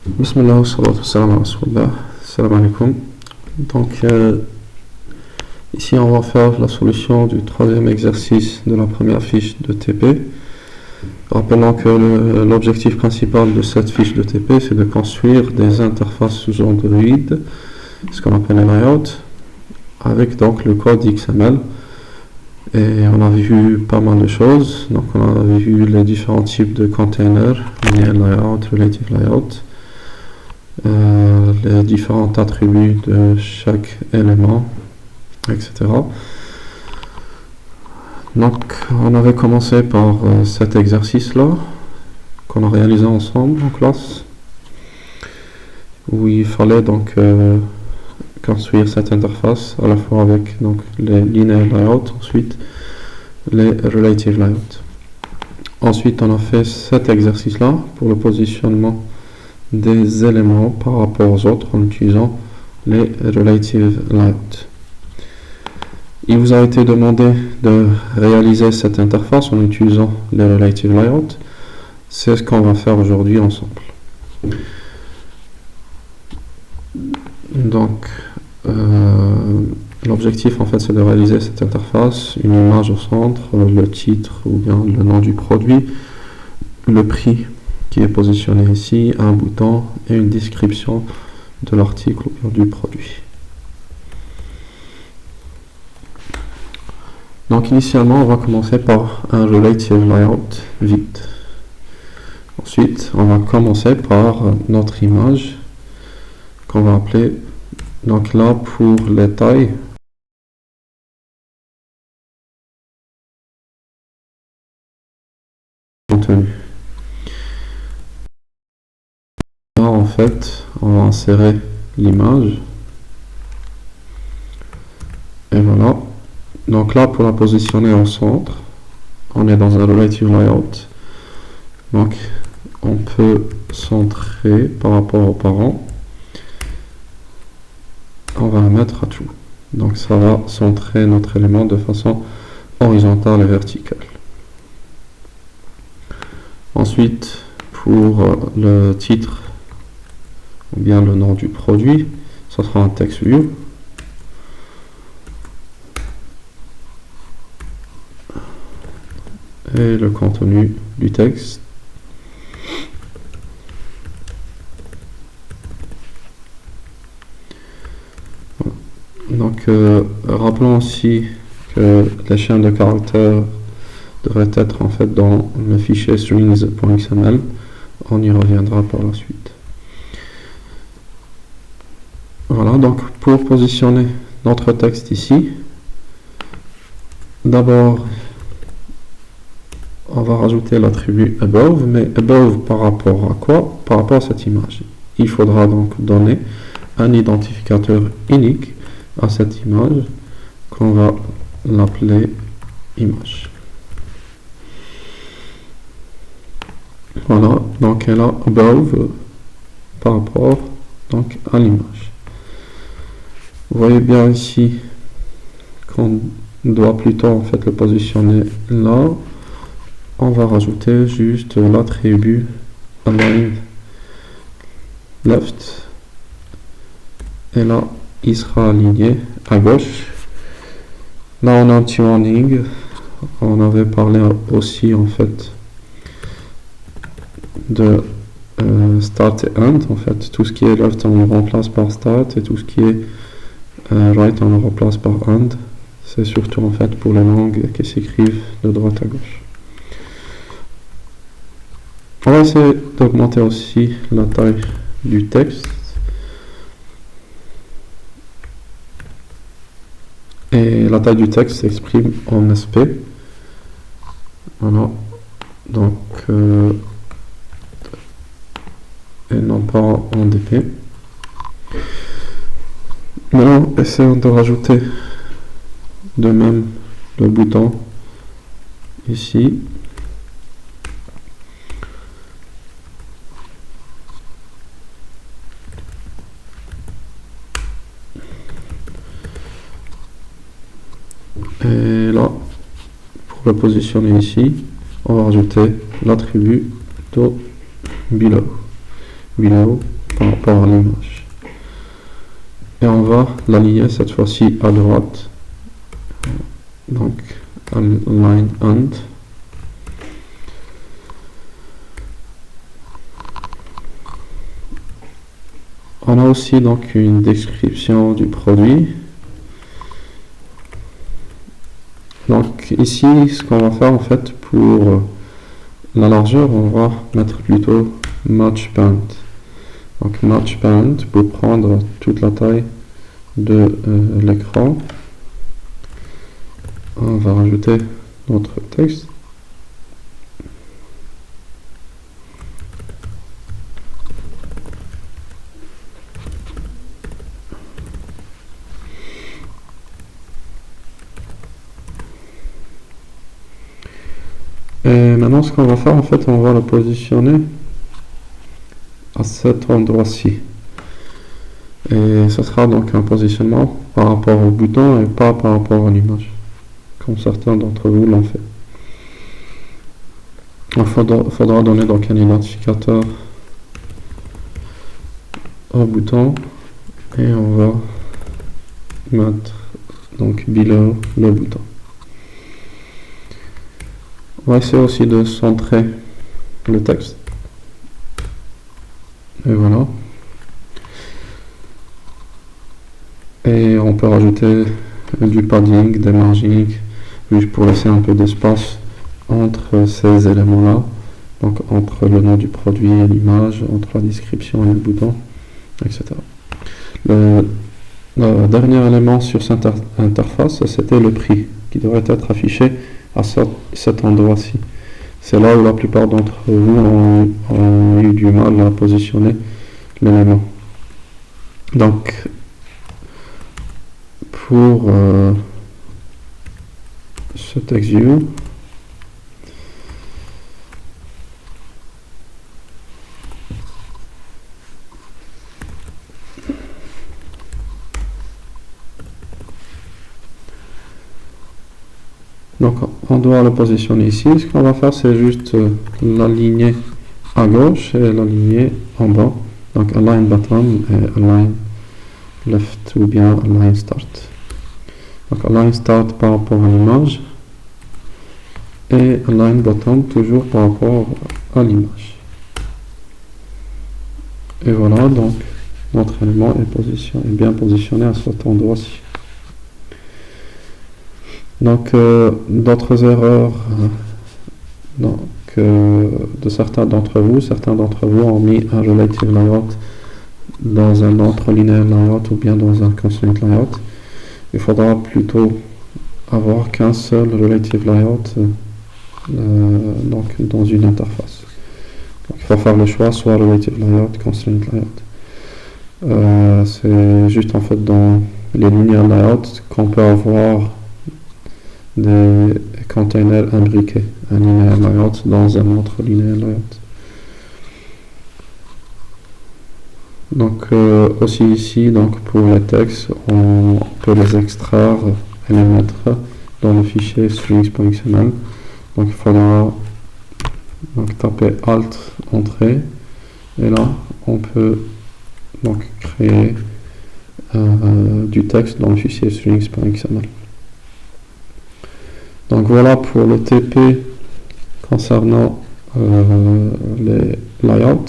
Bismillah, wa salatu wa salam ala rasulillah. Salam alaikum. Donc, ici, on va faire la solution du troisième exercice de la première fiche de TP. Rappelons que l'objectif principal de cette fiche de TP, c'est de construire des interfaces sous Android, ce qu'on appelle un layout, avec donc le code XML. Et on a vu pas mal de choses. Donc, on a vu les différents types de containers, linear layout, relative layout, les différents attributs de chaque élément, etc. Donc, on avait commencé par cet exercice-là, qu'on a réalisé ensemble en classe, où il fallait donc construire cette interface à la fois avec donc les linear layout, ensuite les relative layout. Ensuite, on a fait cet exercice-là pour le positionnement des éléments par rapport aux autres en utilisant les relative layout. Il vous a été demandé de réaliser cette interface en utilisant les relative layout. C'est ce qu'on va faire aujourd'hui ensemble. Donc, l'objectif en fait c'est de réaliser cette interface, une image au centre, le titre ou bien le nom du produit, le prix qui est positionné ici, un bouton et une description de l'article ou bien du produit. Donc initialement on va commencer par un relative layout vide. Ensuite on va commencer par notre image qu'on va appeler, donc là pour les tailles, contenu. Là en fait on va insérer l'image et voilà. Donc là pour la positionner au centre, on est dans un relative layout, donc on peut centrer par rapport aux parents. On va la mettre à tout. Donc ça va centrer notre élément de façon horizontale et verticale. Ensuite, pour le titre ou bien le nom du produit, ça sera un text view. Et le contenu du texte. Donc, rappelons aussi que les chaînes de caractères devraient être en fait dans le fichier strings.xml. On y reviendra par la suite. Voilà, donc pour positionner notre texte ici, d'abord on va rajouter l'attribut above, mais above par rapport à quoi? Par rapport à cette image. Il faudra donc donner un identificateur unique à cette image qu'on va l'appeler image. Voilà, donc elle a above par rapport donc à l'image. Vous voyez bien ici qu'on doit plutôt en fait le positionner là. On va rajouter juste l'attribut align left et là il sera aligné à gauche. Là on a un petit warning, on avait parlé aussi en fait de start et end. En fait tout ce qui est left on le remplace par start et tout ce qui est right on le remplace par end. C'est surtout en fait pour les langues qui s'écrivent de droite à gauche. On va essayer d'augmenter aussi la taille du texte. Et la taille du texte s'exprime en SP. Voilà. Donc, et non pas en DP. Maintenant, essayons de rajouter de même le bouton ici. Et là, pour le positionner ici, on va rajouter l'attribut below. below par rapport à l'image. Et on va l'aligner cette fois-ci à droite. Donc, align and. On a aussi donc une description du produit. Donc ici, ce qu'on va faire en fait pour la largeur, on va mettre plutôt match band. Donc match band pour prendre toute la taille de l'écran. On va rajouter notre texte. Et maintenant, ce qu'on va faire, en fait, on va le positionner à cet endroit-ci. Et ce sera donc un positionnement par rapport au bouton et pas par rapport à l'image, comme certains d'entre vous l'ont fait. Il faudra donner donc un identificateur au bouton et on va mettre donc below le bouton. On va essayer aussi de centrer le texte. Et voilà. Et on peut rajouter du padding, des margins, juste pour laisser un peu d'espace entre ces éléments-là. Donc entre le nom du produit et l'image, entre la description et le bouton, etc. Le dernier élément sur cette interface, c'était le prix, qui devrait être affiché à cet endroit-ci. C'est là où la plupart d'entre vous ont eu du mal à positionner l'élément. Donc, pour ce text view, donc on doit le positionner ici. Ce qu'on va faire, c'est juste l'aligner à gauche et l'aligner en bas. Donc align bottom et align left ou bien align start. Donc align start par rapport à l'image et align bottom toujours par rapport à l'image. Et voilà, donc notre élément est bien positionné à cet endroit-ci. Donc d'autres erreurs de certains d'entre vous ont mis un relative layout dans un autre linear layout ou bien dans un constraint layout. Il faudra plutôt avoir qu'un seul relative layout donc dans une interface. Donc il faut faire le choix soit relative layout, constraint layout. C'est juste en fait dans les linear layouts qu'on peut avoir des containers imbriqués, un linear layout dans un autre linear layout. Donc aussi ici, donc pour les textes, on peut les extraire et les mettre dans le fichier strings.xml. Donc il faudra donc taper Alt Entrée et là on peut donc créer du texte dans le fichier strings.xml. Donc voilà pour le TP concernant les layouts.